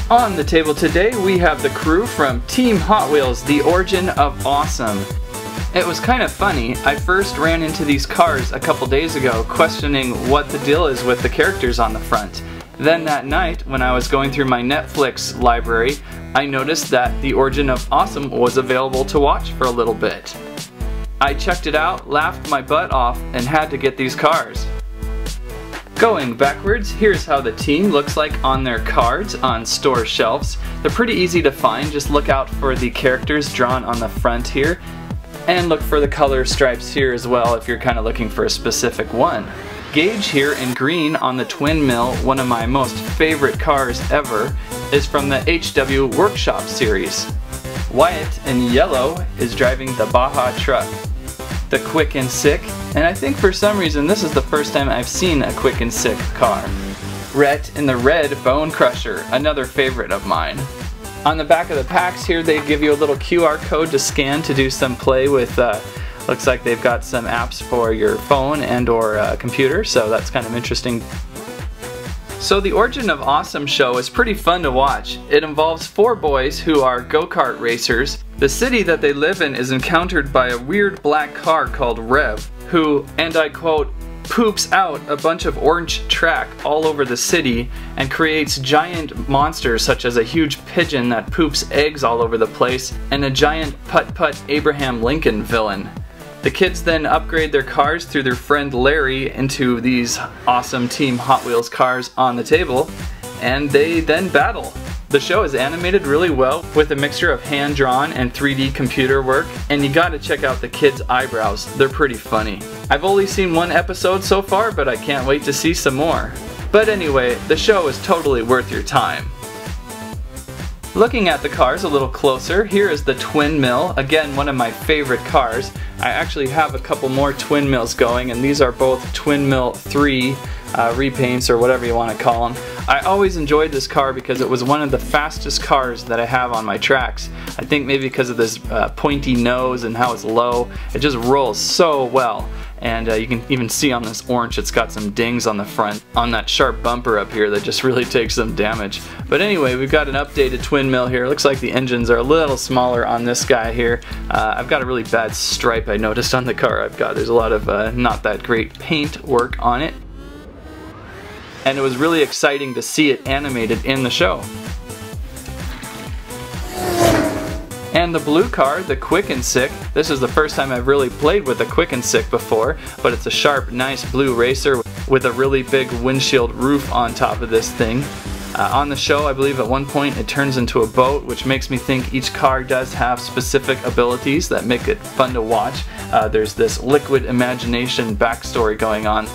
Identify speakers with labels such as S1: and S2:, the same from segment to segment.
S1: On the table today we have the crew from Team Hot Wheels, The Origin of Awesome. It was kind of funny. I first ran into these cars a couple days ago questioning what the deal is with the characters on the front. Then that night, when I was going through my Netflix library, I noticed that The Origin of Awesome was available to watch for a little bit. I checked it out, laughed my butt off, and had to get these cars. Going backwards, here's how the team looks like on their cards on store shelves. They're pretty easy to find, just look out for the characters drawn on the front here. And look for the color stripes here as well if you're kind of looking for a specific one. Gage here in green on the Twin Mill, one of my most favorite cars ever, is from the HW Workshop series. Wyatt in yellow is driving the Baja truck. The Quick and Sick, and I think for some reason this is the first time I've seen a Quick and Sick car. Rhett in the red Bone Crusher, another favorite of mine. On the back of the packs here they give you a little QR code to scan to do some play with, looks like they've got some apps for your phone and or computer, so that's kind of interesting. So the Origin of Awesome show is pretty fun to watch. It involves 4 boys who are go-kart racers. The city that they live in is encountered by a weird black car called Rev, who, and I quote, poops out a bunch of orange track all over the city and creates giant monsters such as a huge pigeon that poops eggs all over the place and a giant putt-putt Abraham Lincoln villain. The kids then upgrade their cars through their friend Larry into these awesome Team Hot Wheels cars on the table, and they then battle. The show is animated really well with a mixture of hand-drawn and 3D computer work, and you gotta check out the kids' eyebrows, they're pretty funny. I've only seen 1 episode so far, but I can't wait to see some more. But anyway, the show is totally worth your time. Looking at the cars a little closer, here is the Twin Mill, again one of my favorite cars. I actually have a couple more Twin Mills going, and these are both Twin Mill 3 repaints or whatever you want to call them. I always enjoyed this car because it was one of the fastest cars that I have on my tracks. I think maybe because of this pointy nose and how it's low, it just rolls so well. And you can even see on this orange it's got some dings on the front on that sharp bumper up here that just really takes some damage. But anyway, we've got an updated Twin Mill here. Looks like the engines are a little smaller on this guy here. I've got a really bad stripe I noticed on the car I've got. There's a lot of not that great paint work on it. And it was really exciting to see it animated in the show. And the blue car, the Quick and Sick, this is the first time I've really played with a Quick and Sick before, but it's a sharp, nice blue racer with a really big windshield roof on top of this thing. On the show, I believe at one point it turns into a boat, which makes me think each car does have specific abilities that make it fun to watch. There's this liquid imagination backstory going on.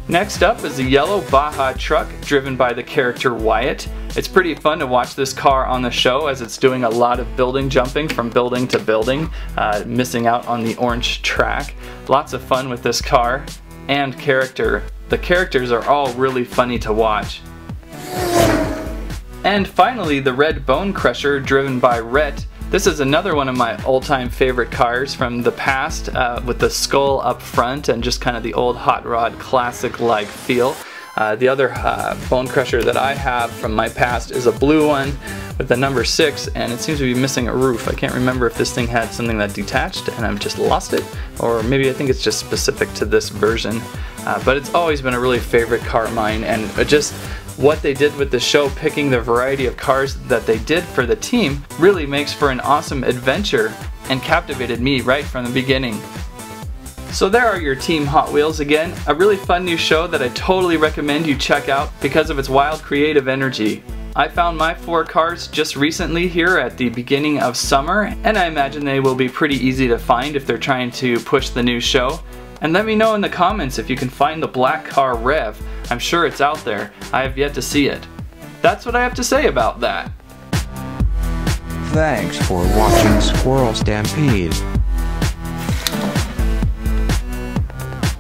S1: Next up is the yellow Baja truck driven by the character Wyatt. It's pretty fun to watch this car on the show as it's doing a lot of building jumping from building to building, missing out on the orange track. Lots of fun with this car and character. The characters are all really funny to watch. And finally, the red Bone Crusher driven by Rhett. This is another one of my all-time favorite cars from the past, with the skull up front and just kind of the old hot rod classic-like feel. The other Bone Crusher that I have from my past is a blue one with the number 6, and it seems to be missing a roof. I can't remember if this thing had something that detached and I've just lost it, or maybe I think it's just specific to this version. But it's always been a really favorite car of mine, and just what they did with the show, picking the variety of cars that they did for the team, really makes for an awesome adventure and captivated me right from the beginning. So there are your Team Hot Wheels again, a really fun new show that I totally recommend you check out because of its wild creative energy. I found my 4 cars just recently here at the beginning of summer, and I imagine they will be pretty easy to find if they're trying to push the new show. And let me know in the comments if you can find the black car Rev. I'm sure it's out there. I have yet to see it. That's what I have to say about that.
S2: Thanks for watching Squirrel Stampede.